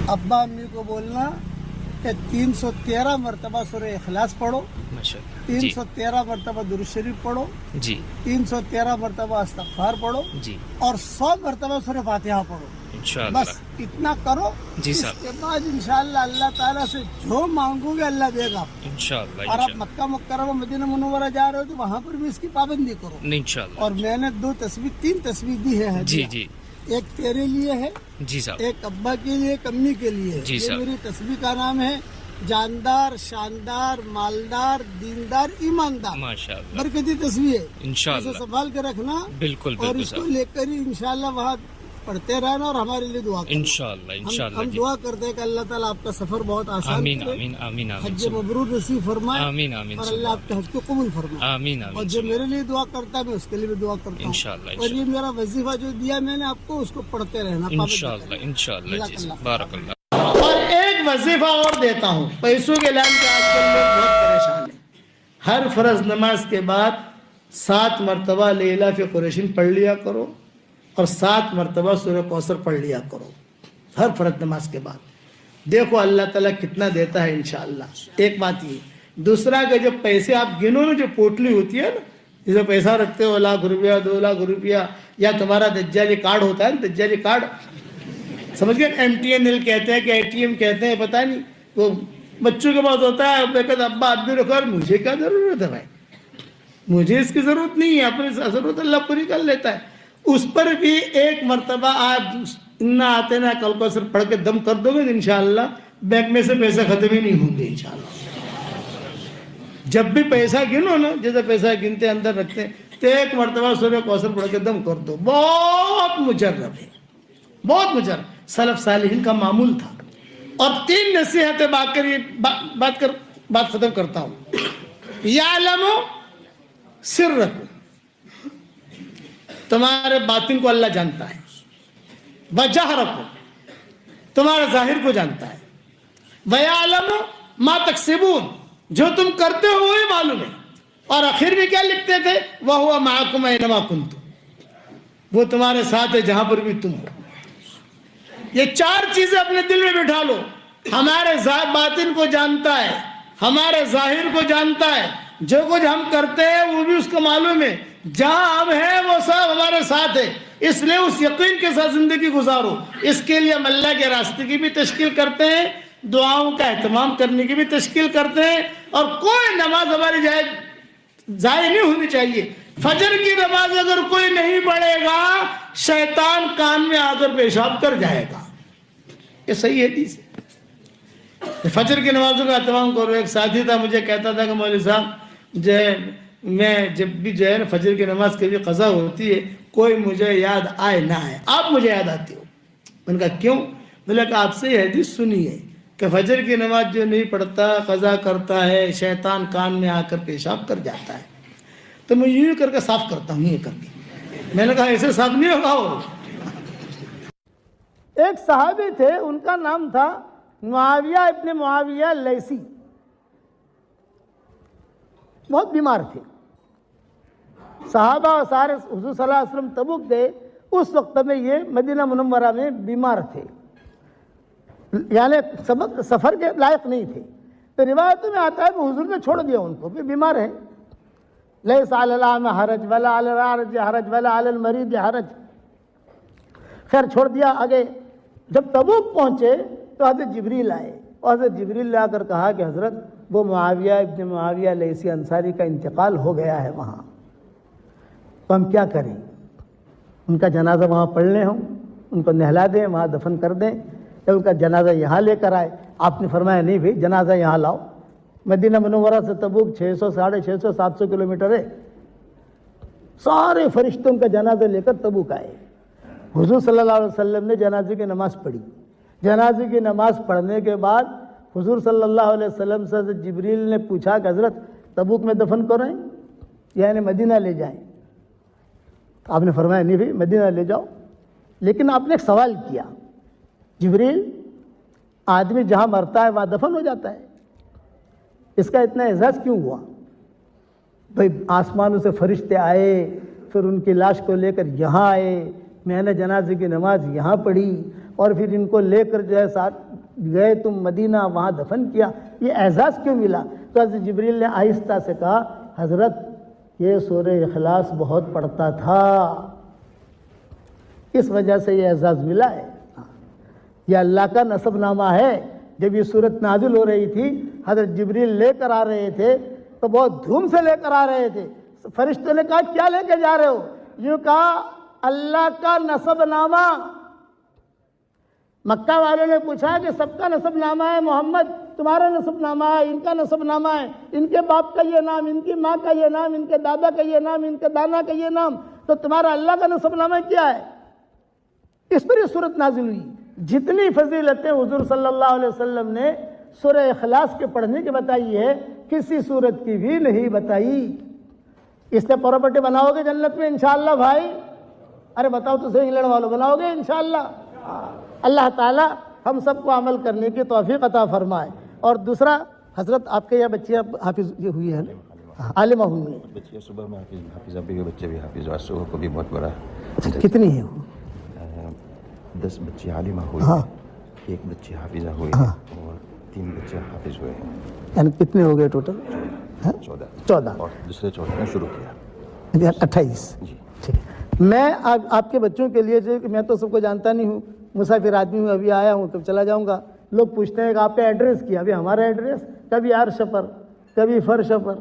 अब्बा अम्मी को बोलना कि 313 मरतबा सूरह इखलास पढ़ो, माशाअल्लाह। 313 मरतबा दुरूद शरीफ पढ़ो, जी 313 मरतबा इस्तग़फ़ार पढ़ो जी और 100 मरतबा सूरह फातिहा पढ़ो। इंशाअल्लाह। बस इतना करो। जी साहब। इसके बाद इंशाअल्लाह अल्लाह ताला से जो मांगोगे अल्लाह देगा आपको। इंशाअल्लाह और आप मक्का मुकर्रमा मदीना मुनव्वरा जा रहे हो तो वहाँ पर भी इसकी पाबंदी करो। इंशाअल्लाह। और मैंने 3 तस्वीर दी है जी हदिया। जी एक तेरे लिए है, जी साहब। एक अब्बा के लिए, एक अम्मी के लिए। जी ये साहब। मेरी तस्वीर का नाम है जानदार, शानदार, मालदार, दीनदार, ईमानदार। माशाअल्लाह। बरकती तस्वीर है, इंशाअल्लाह। इसे संभाल के रखना। बिल्कुल और बिल्कुल इसको साहब। लेकर ही इंशाल्लाह वहाँ पढ़ते रहना और हमारे लिए दुआ करना। इंशाअल्लाह इंशाअल्लाह हम जी। दुआ करते हैं कि अल्लाह ताला आपका सफर बहुत आसान आमीन करे, आमीन आमीन आमीन हज मबरूर नसीब फरमाए आमीन आमीन और अल्लाह आपके हज को कबूल फरमाए। आमीन और आमीन जो मेरे लिए दुआ करता है मैं उसके लिए भी दुआ करता हूँ। इंशाअल्लाह और ये मेरा वजीफा जो दिया मैंने आपको उसको पढ़ते रहना। इंशाअल्लाह इंशाअल्लाह जी साहब। बारकल्लाह। और एक वजीफा और देता हूँ, पैसों के लाइन पे आजकल लोग बहुत परेशान हैं। हर फर्ज नमाज के बाद 7 मरतबा लेला फी कुरैशिन पढ़ लिया करो और 7 मरतबा सूरह कौसर पढ़ लिया करो हर फर्ज नमाज के बाद। देखो अल्लाह ताला कितना देता है इंशाअल्लाह। एक बात ये, दूसरा कि जब पैसे आप गिनो ना, जो पोटली होती है ना, जिसे पैसा रखते हो 1 लाख रुपया 2 लाख रुपया, या तुम्हारा दज्जाली कार्ड होता है ना, दज्जाली कार्ड समझ गए, MTNL कहते हैं कि ATM कहते हैं, पता नहीं, वो बच्चों के पास होता है। मैं कहता अब्बा आप भी रखो। और मुझे क्या जरूरत है भाई, मुझे इसकी जरूरत नहीं है, अपनी जरूरत अल्लाह पूरी कर लेता है। उस पर भी 1 मरतबा आप इन्ना आते ना कल को सिर्फ पढ़ के दम कर दोगे इंशाअल्लाह बैंक में से पैसे खत्म ही नहीं होंगे इंशाअल्लाह। जब भी पैसा गिनो ना, जैसे पैसा गिनते अंदर रखते हैं, तो 1 मरतबा सूरह कौसर पढ़ के दम कर दो। बहुत मुजर्रब है, बहुत मुजर्रब, सलफ सालिहीन का मामूल था। और 3 नसीहतें बात खत्म करता हूँ। यालमो सिर्रकुम, तुम्हारे बातिन को अल्लाह जानता है। वजहरकुम, तुम्हारे जाहिर को जानता है। वयालमो मा तकसिबून, जो तुम करते हो वही मालूम है। और आखिर में क्या लिखते थे, वह हुआ माकुम ऐनमा कुंतुम, वो तुम्हारे साथ है जहां पर भी तुम हो। ये 4 चीजें अपने दिल में बिठा लो। हमारे बातिन को जानता है, हमारे जाहिर को जानता है, जो कुछ हम करते हैं वो भी उसको मालूम है। जहां हम हैं वो सब हमारे साथ है। इसलिए उस यकीन के साथ जिंदगी गुजारो। इसके लिए हम अल्लाह के रास्ते की भी तश्कील करते हैं, दुआओं का एहतमाम करने की भी तश्कील करते हैं। और कोई नमाज हमारी जाए नहीं होनी चाहिए। फजर की नमाज अगर कोई नहीं पढ़ेगा, शैतान कान में आकर पेशाब कर जाएगा। ये सही हदीस है। फजर की नमाजों का एहतमाम करो। एक साथी था, मुझे कहता था कि मौलवी साहब, मैं जब भी जो है ना फजर की नमाज कभी कज़ा होती है, कोई मुझे याद आए ना आए, आप मुझे याद आती हो। मैंने कहा क्यों? बोले कि आपसे ये हदीस सुनी है कि फजर की नमाज जो नहीं पढ़ता, कज़ा करता है, शैतान कान में आकर पेशाब कर जाता है। तो मैं यूँ करके साफ करता हूँ, ये करके। मैंने कहा ऐसे साफ नहीं होगा। वो एक सहाबी थे, उनका नाम था मुआविया इब्ने मुआविया लैसी। बहुत बीमार थे। सहाबा सारे हुजूर सल्लल्लाहु अलैहि वसल्लम तबूक गए, उस वक्त में ये मदीना मुनव्वरा में बीमार थे, यानी सफ़र के लायक नहीं थे। तो रिवायतों में आता है कि हुजूर ने छोड़ दिया उनको, भी बीमार है। लैसा अलल आमा हरज वला अलल आरज हरज वला अलल मरीद हरज। खैर छोड़ दिया। आगे जब तबूक पहुँचे तो हज़रत जिब्रील आए और हज़रत जिब्रील ने आकर कहा कि हज़रत वो मुआविया इब्ने मुआविया लैसी अंसारी का इंतकाल हो गया है वहाँ, तो हम क्या करें? उनका जनाजा वहाँ पढ़ लें, हम उनको नहला दें, वहाँ दफन कर दें, या उनका जनाजा यहाँ लेकर आए? आपने फरमाया नहीं भाई, जनाजा यहाँ लाओ। मदीना मुनव्वरा से तबूक 600, 650, 700 किलोमीटर है। सारे फरिश्तों उनका जनाजा लेकर तबूक आए। हुजूर सल्लल्लाहु अलैहि वसल्लम ने जनाजे की नमाज़ पढ़ी। जनाजे की नमाज़ पढ़ने के बाद हुजूर सल्लल्लाहु अलैहि वसल्लम से हज़रत जिब्रील ने पूछा कि हज़रत तबूक में दफन करें यानी मदीना ले जाएं? तो आपने फरमाया नहीं भाई, मदीना ले जाओ। लेकिन आपने एक सवाल किया, जिब्रील, आदमी जहाँ मरता है वहाँ दफन हो जाता है, इसका इतना एजाज़ क्यों हुआ? भाई आसमानों से फरिश्ते आए, फिर उनकी लाश को लेकर यहाँ आए, मैंने जनाजे की नमाज यहाँ पढ़ी और फिर इनको लेकर जो है साथ गए तुम मदीना, वहाँ दफन किया, ये एजाज़ क्यों मिला? तो हज़रत जिब्रील ने आहिस्ता से कहा, हज़रत ये सूरह इखलास बहुत पढ़ता था, इस वजह से ये एजाज़ मिला है। यह अल्लाह का नसबनामा है। जब ये सूरत नाजिल हो रही थी, हज़रत जिब्रील लेकर आ रहे थे तो बहुत धूम से लेकर आ रहे थे। फरिश्तों ने कहा, क्या लेकर जा रहे हो? यूँ कहा, अल्लाह का नसबनामा। मक्का वालों ने पूछा कि सबका नसबनामा है मोहम्मद, तुम्हारा नसबनामा है, इनका नसबनामा है, इनके बाप का ये नाम, इनकी माँ का ये नाम, इनके दादा का ये नाम, इनके दाना का ये नाम, तो तुम्हारा अल्लाह का नसबनामा क्या है? इस पर ये सूरत नाजिल हुई। जितनी फजीलतें हुजूर सल्लल्लाहु अलैहि वसल्लम ने सूरह इखलास के पढ़ने की बताई है, किसी सूरत की भी नहीं बताई। इससे प्रॉपर्टी बनाओगे जन्नत में इंशाअल्लाह भाई? अरे बताओ तो सही, इंग्लैंड वालों, बनाओगे इंशाअल्लाह? अल्लाह ताला हम सबको अमल करने की तौफीक अता फरमाए। और दूसरा, हजरत आपके यहाँ बच्चियाँ हाफिज ये हुई है ना, आलिमा हुई है? बच्चियाँ सुबह में हाफिज अभी के बच्चे भी हाफिज, आज सुबह को भी बहुत बड़ा। अच्छा, कितनी है वो? 10 बच्चे आलिमा हुए, हाँ। 1 बच्ची हाफिजा हुई, हाँ। और 3 बच्चे हाफिज हुए हैं। यानी कितने हो गए टोटल? 14। और दूसरे 14 ने शुरू किया। 28। जी ठीक है। मैं आपके बच्चों के लिए जो, मैं तो सबको जानता नहीं हूँ, मुसाफिर आदमी हूँ, अभी आया हूँ, कब चला जाऊँगा। लोग पूछते हैं कि आपका एड्रेस क्या? अभी हमारा एड्रेस कभी अर्श पर, कभी फर्श पर,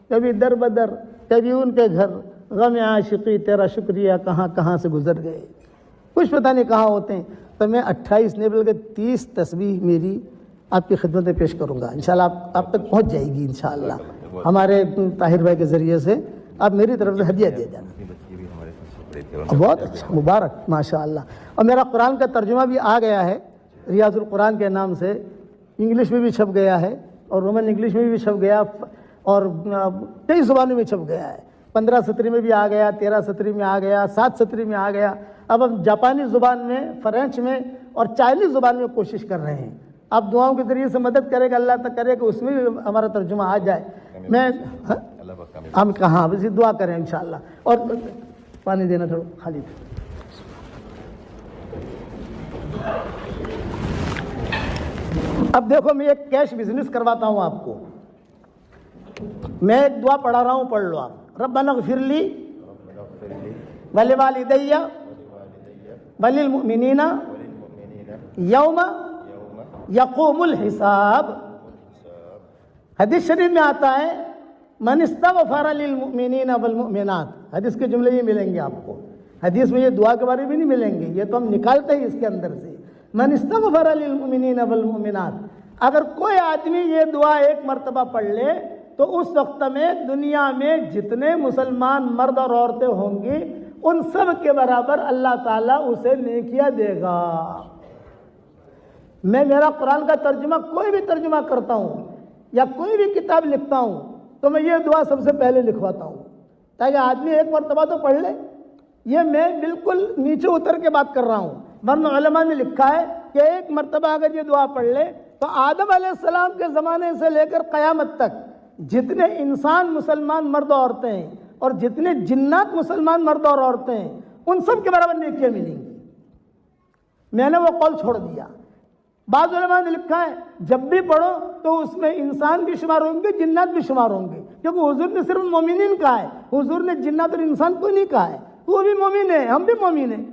कभी दर बदर, कभी उनके घर। गम आशिकी तेरा शुक्रिया कहाँ कहाँ से गुजर गए, कुछ पता नहीं कहाँ होते हैं। तो मैं 28 नहीं बल्कि 30 तस्बीह मेरी आपकी खिदमत में पेश करूँगा। इंशाल्लाह आप तक पहुँच जाएगी इंशाल्लाह, हमारे ताहिर भाई के ज़रिए से। आप मेरी तरफ से हदिया दे देना। बहुत अच्छा, मुबारक, माशाअल्लाह। और मेरा कुरान का तर्जुमा भी आ गया है, रियाजुल कुरान के नाम से। इंग्लिश में भी छप गया है, और रोमन इंग्लिश में भी छप गया, और कई ज़ुबानों में छप गया है। 15 सतरी में भी आ गया, 13 सतरी में आ गया, 7 सतरी में आ गया। अब हम जापानी ज़ुबान में, फ्रेंच में और चाइनीज़ ज़ुबान में कोशिश कर रहे हैं। आप दुआओं के ज़रिए से मदद करेगा, अल्लाह तक करेगा, उसमें भी हमारा तर्जुमा आ जाए। मैं हम कहाँ बस दुआ करें इंशाअल्लाह। और पानी देना थोड़ा खाली। अब देखो, मैं एक कैश बिजनेस करवाता हूँ आपको। मैं एक दुआ पढ़ा रहा हूँ, पढ़ लो आप। रब्बना ग़फ़िरली वलिवालिदैया वलिल मुमिनीना यौम यक़ूमुल हिसाब। हदीस शरीफ में आता है, मन इस्तग़फ़र लिल मुमिनीना वल मुमिनात। हदीस के जुमले ये मिलेंगे आपको। हदीस में ये दुआ के बारे में नहीं मिलेंगे, ये तो हम निकालते हैं इसके अंदर से। मन इस्तग़फ़र लिल मुमिनीना वल मुमिनात। अगर कोई आदमी ये दुआ एक मरतबा पढ़ ले तो उस वक्त में दुनिया में जितने मुसलमान मर्द और औरतें होंगी उन सब के बराबर अल्लाह ताला उसे नेकियां देगा। मैं मेरा कुरान का तर्जुमा, कोई भी तर्जुमा करता हूँ या कोई भी किताब लिखता हूँ तो मैं ये दुआ सबसे पहले लिखवाता हूँ, ताकि आदमी एक मरतबा तो पढ़ ले। ये मैं बिल्कुल नीचे उतर के बात कर रहा हूँ, वरना उलमा ने लिखा है कि एक मरतबा अगर ये दुआ पढ़ ले तो आदम अलैहिस्सलाम के ज़माने से लेकर क़यामत तक जितने इंसान मुसलमान मर्द औरतें हैं और जितने जिन्नात मुसलमान मर्द और औरतें हैं उन सब के बराबर नेकियां मिलेंगी। मैंने वो कौल छोड़ दिया। बाद उलमा ने लिखा है जब भी पढ़ो तो उसमें इंसान भी शुमार होंगे, जिन्नात भी शुमार होंगे, क्योंकि हुजूर ने सिर्फ मोमिनीन कहा है, हुजूर ने जिन्नात और इंसान को नहीं कहा है। वो भी मोमिन है, हम भी मोमिन हैं।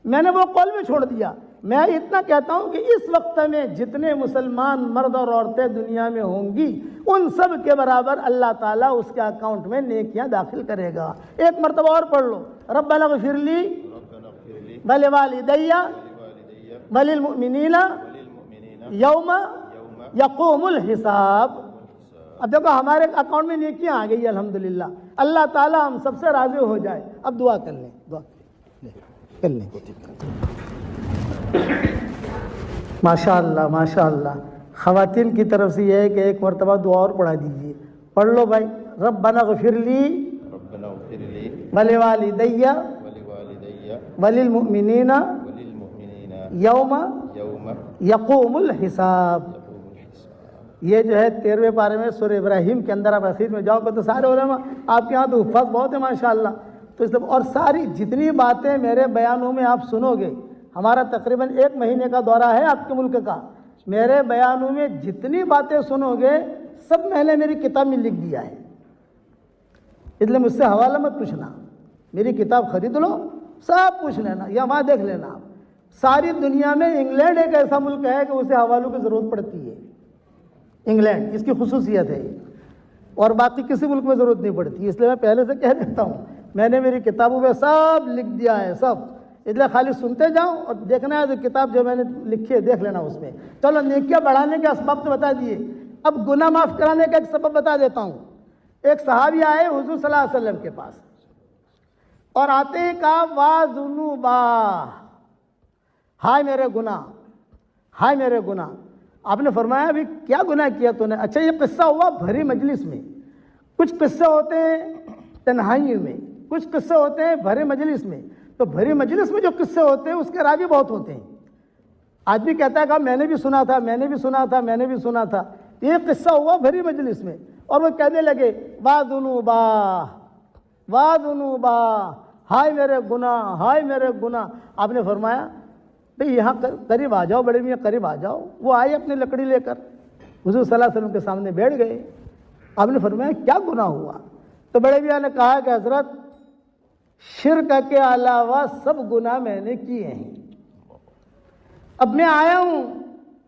मैंने वो कौल भी छोड़ दिया। मैं इतना कहता हूं कि इस वक्त में जितने मुसलमान मर्द और औरतें दुनिया में होंगी उन सब के बराबर अल्लाह ताला उसके अकाउंट में नेकियां दाखिल करेगा। एक मरतबा और पढ़ लो, रब्बना ग़फ़िरली वलिवालिदैया वलिल मुमिनीना यौम यक़ूमुल हिसाब। अब देखो हमारे अकाउंट में नेकियां आ गई अल्हम्दुलिल्लाह। अल्लाह ताला हम सबसे राज़ी हो जाए। अब दुआ कर लें, दुआ कर लें। माशाअल्लाह माशाअल्लाह। ख़वातीन की तरफ से यह है कि एक मरतबा दुआ और पढ़ा दीजिए। पढ़ लो भाई, रब्बना ग़फ़िरली वलिवालिदैया वलिल मुमिनीना यौम यक़ूमुल हिसाब। ये जो है 13वें पारे में सूरह इब्राहिम के अंदर आप अखीर में जाओगे तो सारे उलमा, आपके यहाँ तो हुफ़्फ़ाज़ बहुत है माशाअल्लाह। तो इसलिए और सारी जितनी बातें मेरे बयानों में आप सुनोगे, हमारा तकरीबन 1 महीने का दौरा है आपके मुल्क का। मेरे बयानों में जितनी बातें सुनोगे सब मैंने मेरी किताब में लिख दिया है, इसलिए मुझसे हवाला मत पूछना। मेरी किताब खरीद लो, सब पूछ लेना या वहाँ देख लेना आप। सारी दुनिया में इंग्लैंड एक ऐसा मुल्क है कि उसे हवालों की ज़रूरत पड़ती है। इंग्लैंड, इसकी खुसूसियत है, और बाकी किसी मुल्क में ज़रूरत नहीं पड़ती। इसलिए मैं पहले से कह देता हूँ, मैंने मेरी किताबों में सब लिख दिया है, सब। इसलिए खाली सुनते जाओ और देखना है तो किताब जो मैंने लिखी है देख लेना उसमें। चलो, नेकियां बढ़ाने के असबाब तो बता दिए, अब गुनाह माफ़ कराने का एक सबब बता देता हूँ। एक सहाबी आए हुजूर सल्लल्लाहु अलैहि वसल्लम के पास और आते ही कहा, वाह जुनूबा, हाय मेरे गुनाह, हाय मेरे गुनाह। आपने फरमाया, अभी क्या गुनाह किया तूने? अच्छा, ये किस्सा हुआ भरी मजलिस में। कुछ किस्से होते हैं तन्हाई में, कुछ किस्से होते हैं भरे मजलिस में। तो भरी मजलिस में जो किस्से होते हैं उसके रावी बहुत होते हैं। आदमी कहता है, मैंने भी सुना था, मैंने भी सुना था, मैंने भी सुना था। ये किस्सा हुआ भरी मजलिस में और वो कहने लगे, वाह दुनूबा, वाह दुनूबा, हाय मेरे गुनाह, हाय मेरे गुनाह। आपने फरमाया, भाई यहाँ करीब आ जाओ, बड़े मियाँ करीब आ जाओ। वो आए अपनी लकड़ी लेकर, हुजूर सल्लल्लाहु अलैहि वसल्लम के सामने बैठ गए। आपने फरमाया, क्या गुनाह हुआ? तो बड़े मियाँ ने कहा कि हजरत, शिर्क के अलावा सब गुनाह मैंने किए हैं। अब मैं आया हूँ,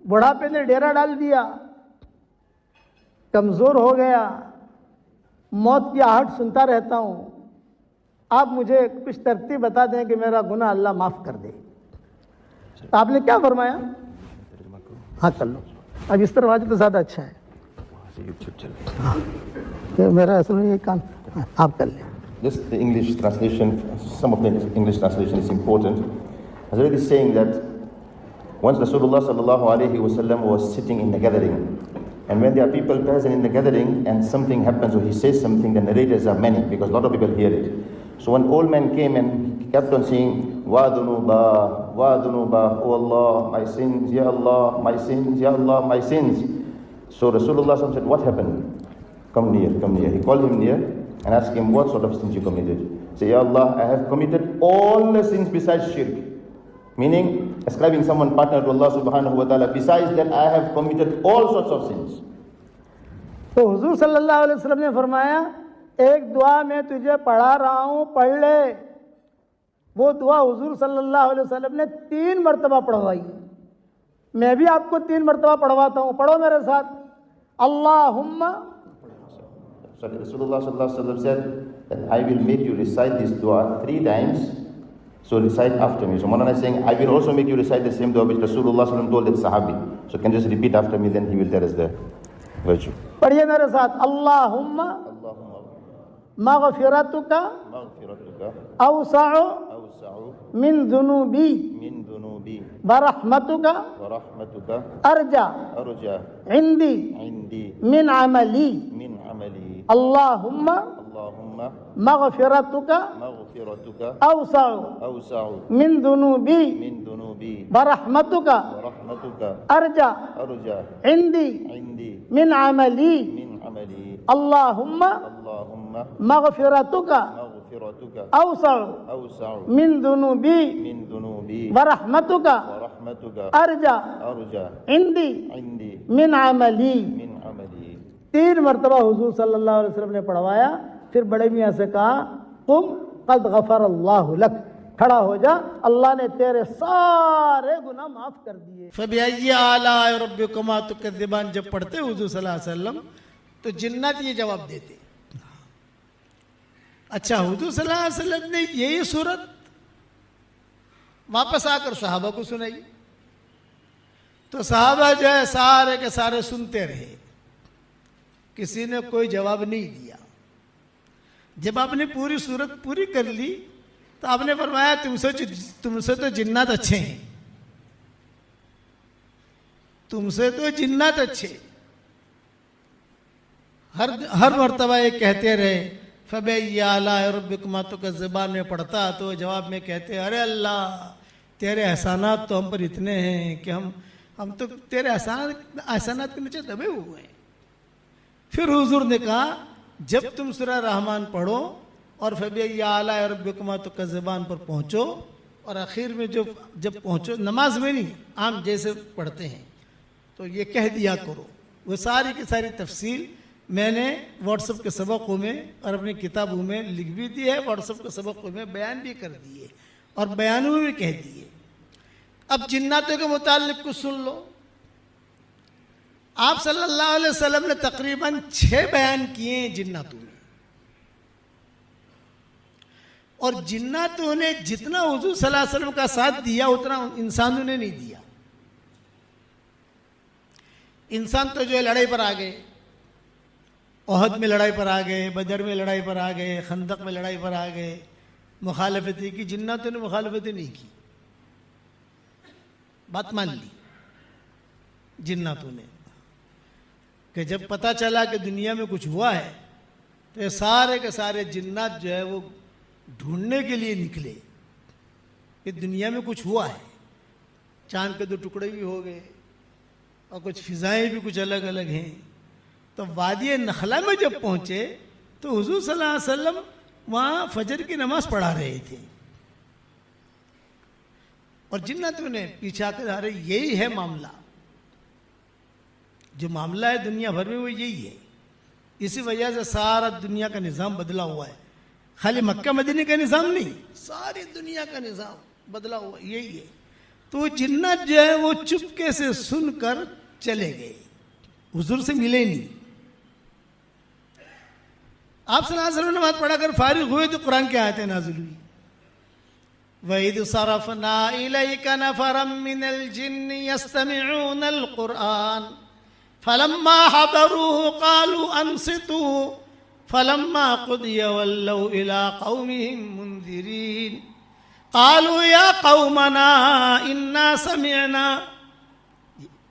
बुढ़ापे ने डेरा डाल दिया, कमज़ोर हो गया, मौत की आहट सुनता रहता हूँ। आप मुझे कुछ तरतीब बता दें कि मेरा गुनाह अल्लाह माफ़ कर दे। तो आपने क्या फरमाया? हाँ कर लो, अब इस तरह तो ज़्यादा अच्छा है। हाँ, तो मेरा असल में ये काम, हाँ, आप कर लें। This the English translation, some of the English translation is important. Hazrat is saying that once Rasulullah sallallahu alaihi wasallam was sitting in the gathering, and when there are people present in the gathering and something happens or he says something, the narrators are many because a lot of people hear it. So one old man came and he kept on saying, Wa dunuba, oh Allah, my sins, Ya Allah, my sins, Ya Allah, my sins. So Rasulullah said, what happened? Come near, come near. He called him near and asked him, what sort of sins you committed? Say, Ya Allah, I have committed all the sins besides shirk. Meaning, ascribing someone partner to Allah subhanahu wa ta'ala. Besides that, I have committed all sorts of sins. तो हुजूर सल्लल्लाहु अलैहि वसल्लम ने फरमाया, एक दुआ मैं तुझे पढ़ा रहा हूँ, पढ़ ले। वो दुआ हुजूर सल्लल्लाहु अलैहि वसल्लम ने 3 मरतबा पढ़वाई। मैं भी आपको 3 मरतबा पढ़वाता हूँ, पढ़ो मेरे साथ। अल्लाहुम्मा, So Rasulullah sallallahu alaihi wasallam said that I will make you recite this dua 3 times. So recite after me. So Maulana is saying, I will also make you recite the same dua which Rasulullah sallallahu alaihi wasallam told that Sahabi. So can just repeat after me, then he will tell us the virtue. पढ़िए मेरे साथ। अल्लाहुम्मा मग़फ़िरतुका औसअ मिन ज़ुनूबी वरहमतुका अर्जा इंदी मिन अमली। अल्लाहुम्मा मग़फ़िरतुका औसअ मिन ज़ुनूबी वरहमतुका अर्जा इंदी मिन अमली। अल्लाहुम्मा मग़फ़िरतुका औसअ मिन ज़ुनूबी वरहमतुका अर्जा इंदी मिन अमली। 3 मरतबा हुजूर सल्लल्लाहु अलैहि वसल्लम ने पढ़वाया। फिर बड़े मियाँ से कहा, तुम क़द गफ़रल्लाहु लक, खड़ा हो जा, अल्लाह ने तेरे सारे गुनाह माफ कर दिए। फ़बिअय्यि आलाइ रब्बिकुमा तुकज़्ज़िबान जब पढ़ते हुजूर सल्लल्लाहु अलैहि वसल्लम तो जिन्नात ये जवाब देते। अच्छा, हुजूर सल्लल्लाहु अलैहि वसल्लम ने यही सूरत वापस आकर सहाबा को सुनाई तो सहाबा जो है सारे के सारे सुनते रहे, किसी ने कोई जवाब नहीं दिया। जब आपने पूरी सूरत पूरी कर ली तो आपने फरमाया, तुमसे तो जिन्नात अच्छे हैं, तुमसे तो जिन्नात अच्छे। हर मर्तबा ये कहते रहे, फ़बिअय्यि आलाइ रब्बिकुमा तुकज़्ज़िबान में पढ़ता तो जवाब में कहते, अरे अल्लाह, तेरे एहसानात तो हम पर इतने हैं कि हम तो तेरे एहसानात के नीचे दबे हुए हैं। फिर हुजूर ने कहा, जब तुम सूरह रहमान पढ़ो और फ़बिअय्यि आलाइ रब्बिकुमा तुकज़्ज़िबान पर पहुँचो और आखिर में जब पहुँचो, नमाज में नहीं, आम जैसे पढ़ते हैं, तो ये कह दिया करो। वो सारी की सारी तफसील मैंने व्हाट्सएप के सबकों में और अपनी किताबों में लिख भी दी है, व्हाट्सएप के सबकों में बयान भी कर दिए और बयानों में भी कह दिए। अब जिन्नातों के मुतालिक कुछ सुन लो। आप सल्लल्लाहु अलैहि वसल्लम ने तकरीबन 6 बयान किए हैं जिन्नातों में, और जिन्नातों ने जितना हुजूर सल्लल्लाहु अलैहि वसल्लम का साथ दिया उतना इंसानों ने नहीं दिया। इंसान तो जो है लड़ाई पर आ गए, ओहद में लड़ाई पर आ गए, बदर में लड़ाई पर आ गए, खंदक में लड़ाई पर आ गए, मुखालफती की। जिन्नातों ने मुखालफती नहीं की, बात मान ली जिन्नातों ने कि जब पता चला कि दुनिया में कुछ हुआ है तो ये सारे के सारे जिन्नात जो है वो ढूंढने के लिए निकले कि दुनिया में कुछ हुआ है। चांद के 2 टुकड़े भी हो गए और कुछ फिजाएं भी कुछ अलग अलग हैं। तो वादी नखला में जब पहुंचे तो हुजूर सल्लल्लाहु अलैहि वसल्लम वहां फजर की नमाज पढ़ा रहे थे, और जिन्नातों ने पीछा कर आ रहे यही है मामला, जो मामला है दुनिया भर में वो यही है। इसी वजह से सारा दुनिया का निज़ाम बदला हुआ है, खाली मक्का मदीने का निज़ाम नहीं, सारी दुनिया का निज़ाम बदला हुआ यही है। तो जिन्नात जो है वो चुपके से सुनकर चले गए, हुजूर से मिले नहीं। आप सल्लल्लाहु अलैहि वसल्लम नमाज पढ़ा कर फारिग हुए तो कुरान की आयतें नाज़िल हुई। वइद सरफना इलैका नफरम मिनल जिन्नि यस्तमिऊनल कुरआन फलम्मा हदरूहु क़ालू अंसितू फलम्मा कुदिया वल्लौ इला कौमिहिम मुंदिरीन क़ालू या कौमना इन्ना समिअना।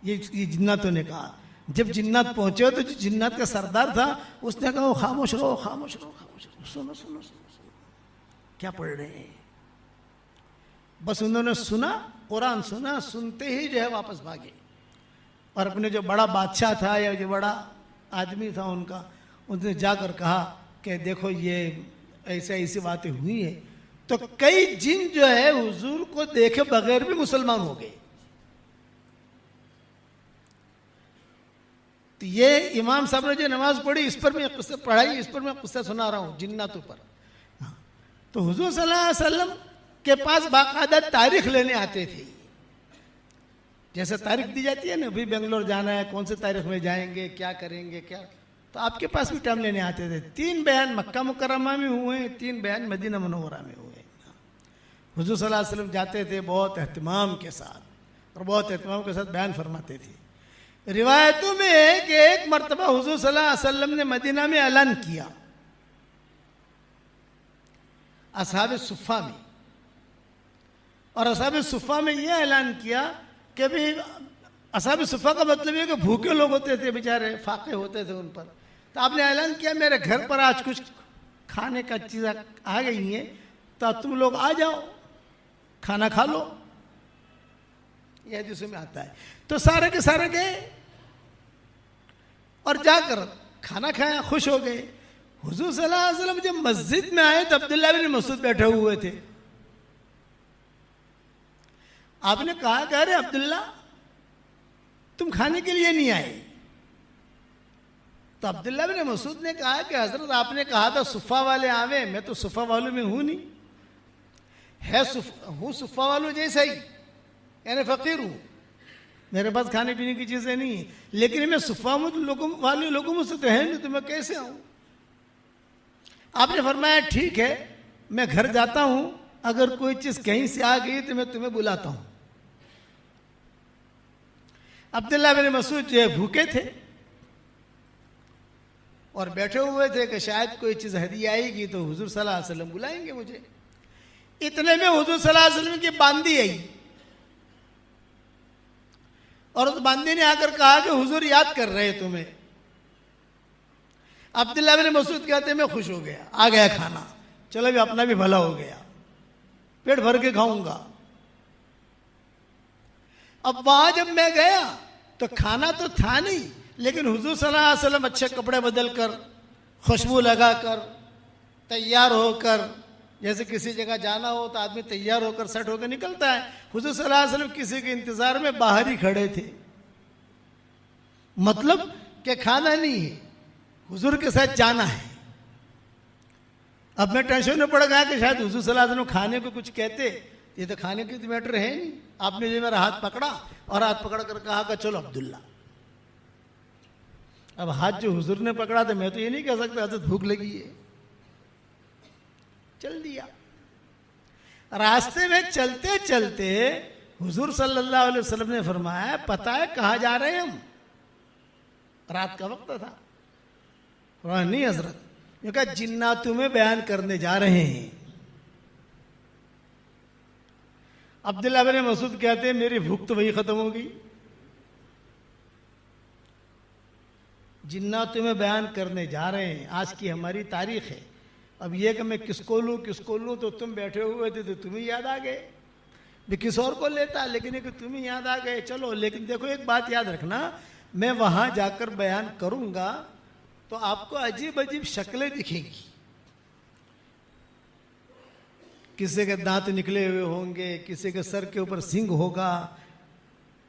ये जिन्नातों ने कहा। जब जिन्नात पहुंचे तो जो जिन्नात का सरदार था उसने कहा खामोश रहो, खामोश रहो, खामोश रहो, सुनो सुनो सुनो सुनो क्या पढ़ रहे हैं। बस उन्होंने सुना, कुरान सुना, सुनते ही जो है वापस भागे, और अपने जो बड़ा बादशाह था या जो बड़ा आदमी था उनका, उसने जाकर कहा कि देखो ये ऐसे ऐसी बातें हुई हैं। तो कई जिन जो है हुजूर को देखे बगैर भी मुसलमान हो गए। तो ये इमाम साहब ने जो नमाज पढ़ी इस पर मैं किस्सा पढ़ाई, इस पर मैं किस्सा सुना रहा हूँ जिन्नातों पर। तो हुजूर सल्लल्लाहु अलैहि वसल्लम के पास बाकायदा तारीख लेने आते थे। जैसे तारीख दी जाती है ना, अभी बेंगलोर जाना है, कौन से तारीख में जाएंगे, क्या करेंगे, क्या, तो आपके पास भी टाइम लेने आते थे। 3 बयान मक्का मुकर्रमा में हुए, 3 बयान मदीना मुनव्वरा में हुए। हुजूर सल्लल्लाहु अलैहि वसल्लम जाते थे बहुत एहतिमाम के साथ, और बहुत एहतिमाम के साथ बयान फरमाते थे। रिवायतों में है कि एक मरतबा हुजूर सल्लल्लाहु अलैहि वसल्लम ने मदीना में ऐलान किया असहाब सुफ़ा में, और असहाब सुफ़ा में यह ऐलान किया कि भाई असहाब सुफ़ा का मतलब ये कि भूखे लोग होते थे बेचारे, फाके होते थे उन पर। तो आपने ऐलान किया मेरे घर पर आज कुछ खाने का चीज़ आ गई है, तो तुम लोग आ जाओ, खाना खा लो। यह जिसमें आता है। तो सारे के सारे गए और जाकर खाना खाया, खुश हो गए। हुजूर सल्लल्लाहु अलैहि वसल्लम जब मस्जिद में आए तो अब्दुल्लाह बिन मसूद बैठे हुए थे। आपने कहा कि अरे अब्दुल्ला तुम खाने के लिए नहीं आए। तो अब्दुल्लाह बिन मसूद ने कहा कि हजरत आपने कहा था सुफ़ा वाले आवे, मैं तो सुफ़ा वालों में हूं नहीं, हूँ सुफ़ा वालों जैसा ही, यानी फ़कीर हूँ, मेरे पास खाने पीने की चीज़ें नहीं है, लेकिन मैं सुफ़ा वाले लोगों में से तो है नहीं, तो मैं कैसे आऊँ। आपने फरमाया ठीक है मैं घर जाता हूँ, अगर कोई चीज़ कहीं से आ गई तो मैं तुम्हें बुलाता हूँ। अब्दुल्लाह बिन मसूद जो है भूखे थे और बैठे हुए थे कि शायद कोई चीज़ हदिया आएगी तो हुजूर सल्लल्लाहु अलैहि वसल्लम बुलाएंगे मुझे। इतने में हुजूर सल्लल्लाहु अलैहि वसल्लम की बांदी आई, और उस बांदी ने आकर कहा कि हुजूर याद कर रहे तुम्हें। अब्दुल्लाह बिन मसूद कहते मैं खुश हो गया, आ गया खाना, चलो भी अपना भी भला हो गया, पेट भर के खाऊंगा। अब वहां जब मैं गया तो खाना तो था नहीं, लेकिन हुजूर सल्लल्लाहु अलैहि वसल्लम अच्छे कपड़े बदलकर, खुशबू लगाकर, तैयार होकर, जैसे किसी जगह जाना हो तो आदमी तैयार होकर सेट होकर निकलता है, हुजूर सल्लल्लाहु अलैहि वसल्लम किसी के इंतजार में बाहर ही खड़े थे। मतलब कि खाना नहीं है, हुजूर के साथ जाना है। अब मैं टेंशन में पड़ गया कि शायद हुजूर सल्लल्लाहु अलैहि वसल्लम खाने को कुछ कहते, ये तो खाने की तो मैटर है नहीं। आपने जो मेरा हाथ पकड़ा और हाथ पकड़ कर कहा कि चलो अब्दुल्ला। अब हाथ जो हुजूर ने पकड़ा तो मैं तो ये नहीं कह सकता हजरत भूख लगी है, चल दिया। रास्ते में चलते चलते हुजूर सल्लल्लाहु अलैहि वसल्लम ने फरमाया, पता है कहाँ जा रहे हैं हम? रात का वक्त था। नहीं हजरत, ये कहा जिन्नातों में बयान करने जा रहे हैं। अब्दुल्ला बिन मसूद कहते हैं मेरी भूख तो वही खत्म हो गई। जिन्नातों में बयान करने जा रहे हैं, आज की हमारी तारीख है। अब ये कि मैं किसको लूँ, तो तुम बैठे हुए थे तो तुम्हें याद आ गए। मैं किस और को लेता, लेकिन एक तुम्हें याद आ गए। चलो, लेकिन देखो एक बात याद रखना, मैं वहां जाकर बयान करूंगा तो आपको अजीब अजीब शक्लें दिखेंगी। किसी के दांत निकले हुए होंगे, किसी के सर के ऊपर सिंग होगा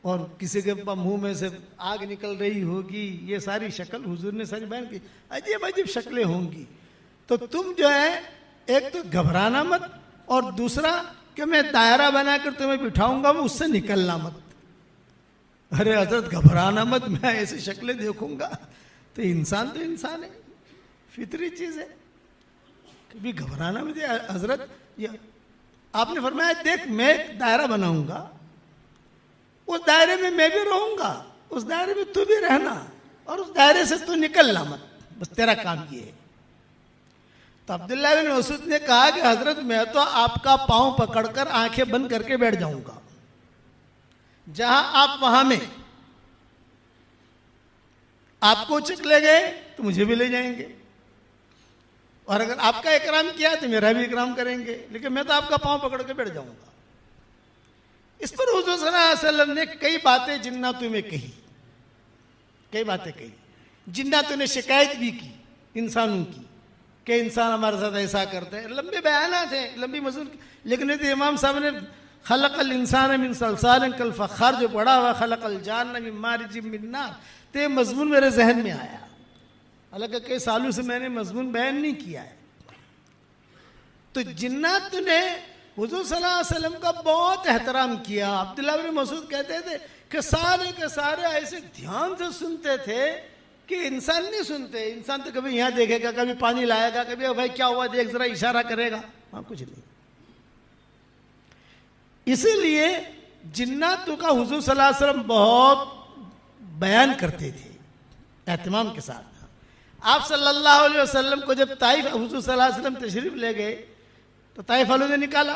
और किसी के मुंह में से आग निकल रही होगी। ये सारी शक्ल हुजूर ने सारी बयान की, अजीब अजीब शक्लें होंगी। तो तुम जो है एक तो घबराना मत, और दूसरा कि मैं दायरा बनाकर तुम्हें बिठाऊंगा, वो उससे निकलना मत। अरे हजरत घबराना मत, मैं ऐसी शक्लें देखूंगा तो इंसान है, फितरी चीज है, कभी घबराना मत। हजरत ये आपने फरमाया देख मैं एक दायरा बनाऊंगा, उस दायरे में मैं भी रहूंगा, उस दायरे में तू भी रहना, और उस दायरे से तू निकलना मत, बस तेरा काम ये है। तो अब्दुल्ला बिन मसूद ने कहा कि हजरत मैं तो आपका पांव पकड़कर आंखें बंद करके बैठ जाऊंगा, जहां आप वहां में आपको उचक ले गए तो मुझे भी ले जाएंगे, और अगर आपका इकराम किया तो मेरा भी इकराम करेंगे, लेकिन मैं तो आपका पांव पकड़ के बैठ जाऊंगा। इस पर हुजूर सल्लल्लाहु अलैहि वसल्लम ने कई बातें जिन्नातों में कही, कई बातें कही। जिन्नातों ने शिकायत भी की इंसानों की कि इंसान हमारे साथ ऐसा करते हैं। लंबे बयानात हैं, लंबी मजमून, लेकिन तो इमाम साहब ने खलक़ल इंसान मिन सलसालिन कल फ़ख़्ख़ार जो पढ़ा हुआ, खलक़ल जान्न मिन मारिजिम मिन नार, तो ये मजमून मेरे जहन में आया। हालांकि कई सालों से मैंने मजमून बयान नहीं किया है। तो जिन्नात ने हुजूर सल्लल्लाहु अलैहि वसल्लम का बहुत एहतराम किया। अब्दुल्ला बिन मसूद कहते थे कि सारे के सारे ऐसे ध्यान से सुनते थे कि इंसान नहीं सुनते। इंसान तो कभी यहाँ देखेगा, कभी पानी लाएगा, कभी भाई क्या हुआ देख जरा, इशारा करेगा, वहां कुछ नहीं। इसीलिए जिन्नातों का हुजूर सल्लल्लाहु अलैहि वसल्लम बहुत बयान करते थे एहतमाम के साथ। आप सल्लल्लाहु अलैहि वसल्लम को जब ताइफ हुजूर सल्लल्लाहु अलैहि वसल्लम तशरीफ ले गए तो ताइफ वालों ने निकाला,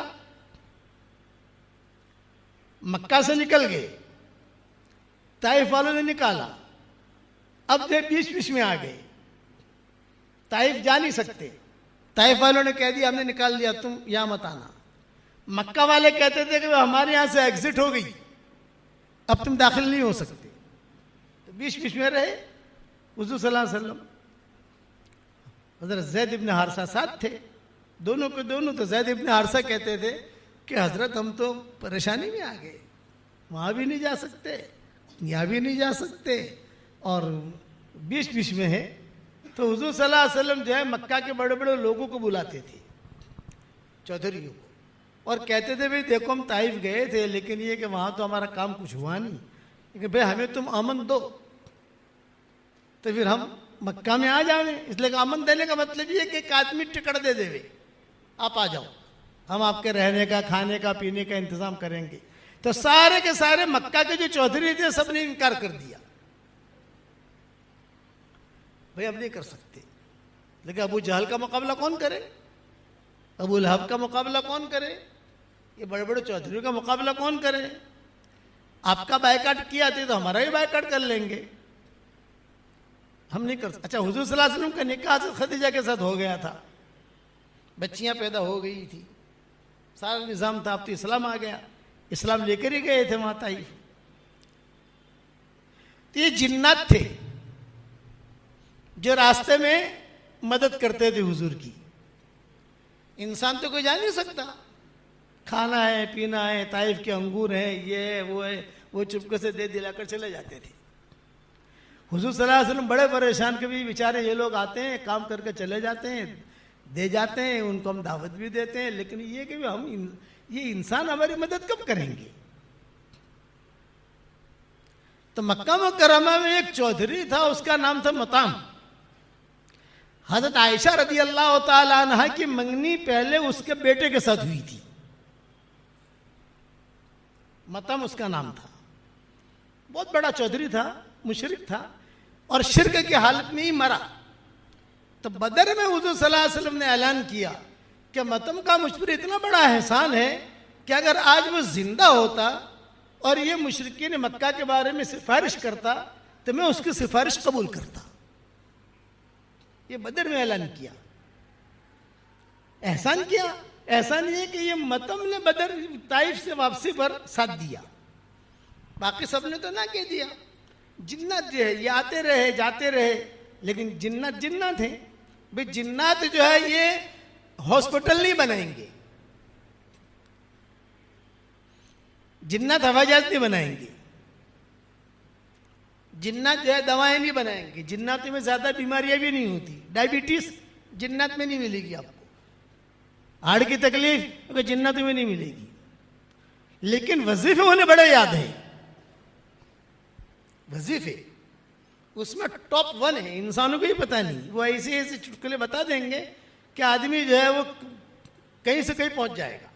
मक्का से निकल गए, ताइफ वालों ने निकाला। अब जो बीच बीच में आ गए, ताइफ जा नहीं सकते, ताइफ वालों ने कह दिया हमने निकाल दिया, तुम यहां मत आना। मक्का वाले कहते थे कि हमारे यहां से एग्जिट हो गई, अब तुम दाखिल नहीं हो सकते। तो बीच बीच में रहे हुजूर सल्लल्लाहु अलैहि वसल्लम। हजरत ज़ैद इब्न हारिसा साथ थे, दोनों के दोनों। तो ज़ैद इब्न हारिसा कहते थे कि हजरत हम तो परेशानी में आ गए, वहां भी नहीं जा सकते, यहाँ भी नहीं जा सकते, और बीच बीच में है। तो हुजूर सल्लल्लाहु अलैहि वसल्लम जो है मक्का के बड़े बड़े लोगों को बुलाते थे, चौधरियों को, और कहते थे भाई देखो हम ताइफ गए थे, लेकिन ये कि वहां तो हमारा काम कुछ हुआ नहीं, लेकिन भाई हमें तुम अमन दो तो फिर हम मक्का में आ जावे। इसलिए अमन देने का मतलब ये कि एक आदमी टिकट दे देवे, आप आ जाओ, हम आपके रहने का, खाने का, पीने का इंतजाम करेंगे। तो सारे के सारे मक्का के जो चौधरी थे सबने इनकार कर दिया, भाई अब नहीं कर सकते। लेकिन अबू जहल का मुकाबला कौन करे, अबू लहब का मुकाबला कौन करे, ये बड़े बड़े चौधरियों का मुकाबला कौन करे। आपका बायकाट किया थे तो हमारा भी बायकाट कर लेंगे, हम नहीं कर सकते। अच्छा, हुजूर सल्लल्लाहु अलैहि वसल्लम का निकाह तो खदीजा के साथ हो गया था, बच्चियां पैदा हो गई थी, सारा निज़ाम था। अब तो इस्लाम आ गया, इस्लाम लेकर ही गए थे वहां ताइफ। तो ये जिन्नात थे जो रास्ते में मदद करते थे हुजूर की। इंसान तो कोई जा नहीं सकता, खाना है, पीना है, ताइफ के अंगूर हैं, ये है, वो चुपके से दे दिलाकर चले जाते थे। हुजूर सल्लल्लाहु अलैहि वसल्लम बड़े परेशान, कभी बेचारे ये लोग आते हैं काम करके चले जाते हैं, दे जाते हैं, उनको हम दावत भी देते हैं, लेकिन ये कि ये इंसान हमारी मदद कब करेंगे। तो मक्का मुकर्रमा में एक चौधरी था, उसका नाम था मताम। हजरत आयशा रदी अल्लाह तआला अन्हा की मंगनी पहले उसके बेटे के साथ हुई थी। मतम उसका नाम था, बहुत बड़ा चौधरी था, मुशरिक था और शिरक की हालत में ही मरा। तो बदर में हुजूर सल्लल्लाहु अलैहि वसल्लम ने ऐलान किया कि मतम का मुझ पर इतना बड़ा एहसान है कि अगर आज वो जिंदा होता और ये मुशरिकीन मक्का के बारे में सिफारिश करता तो मैं उसकी सिफारिश कबूल करता। ये बदर में ऐलान किया, एहसान किया। एहसान ये कि ये मतम ने बदर ताइफ से वापसी पर साथ दिया, बाकी सबने तो ना कह दिया। जिन्नत जो है ये आते रहे जाते रहे, लेकिन जिन्नत जिन्नत है भाई। जिन्नत जो है ये हॉस्पिटल नहीं बनाएंगे, जिन्नत हवाई जहाज नहीं बनाएंगे, जिन्नत जो है दवाएं नहीं बनाएंगे, जिन्नत में ज्यादा बीमारियां भी नहीं होती। डायबिटीज जिन्नत में नहीं मिलेगी आपको, हार्ट की तकलीफ क्योंकि जिन्नत में नहीं मिलेगी। लेकिन वजीफे उन्हें बड़े याद है, वजीफे उसमें टॉप 1 है, इंसानों को ही पता नहीं। वो ऐसे ऐसे चुटकुले बता देंगे कि आदमी जो है वो कहीं से कहीं पहुंच जाएगा।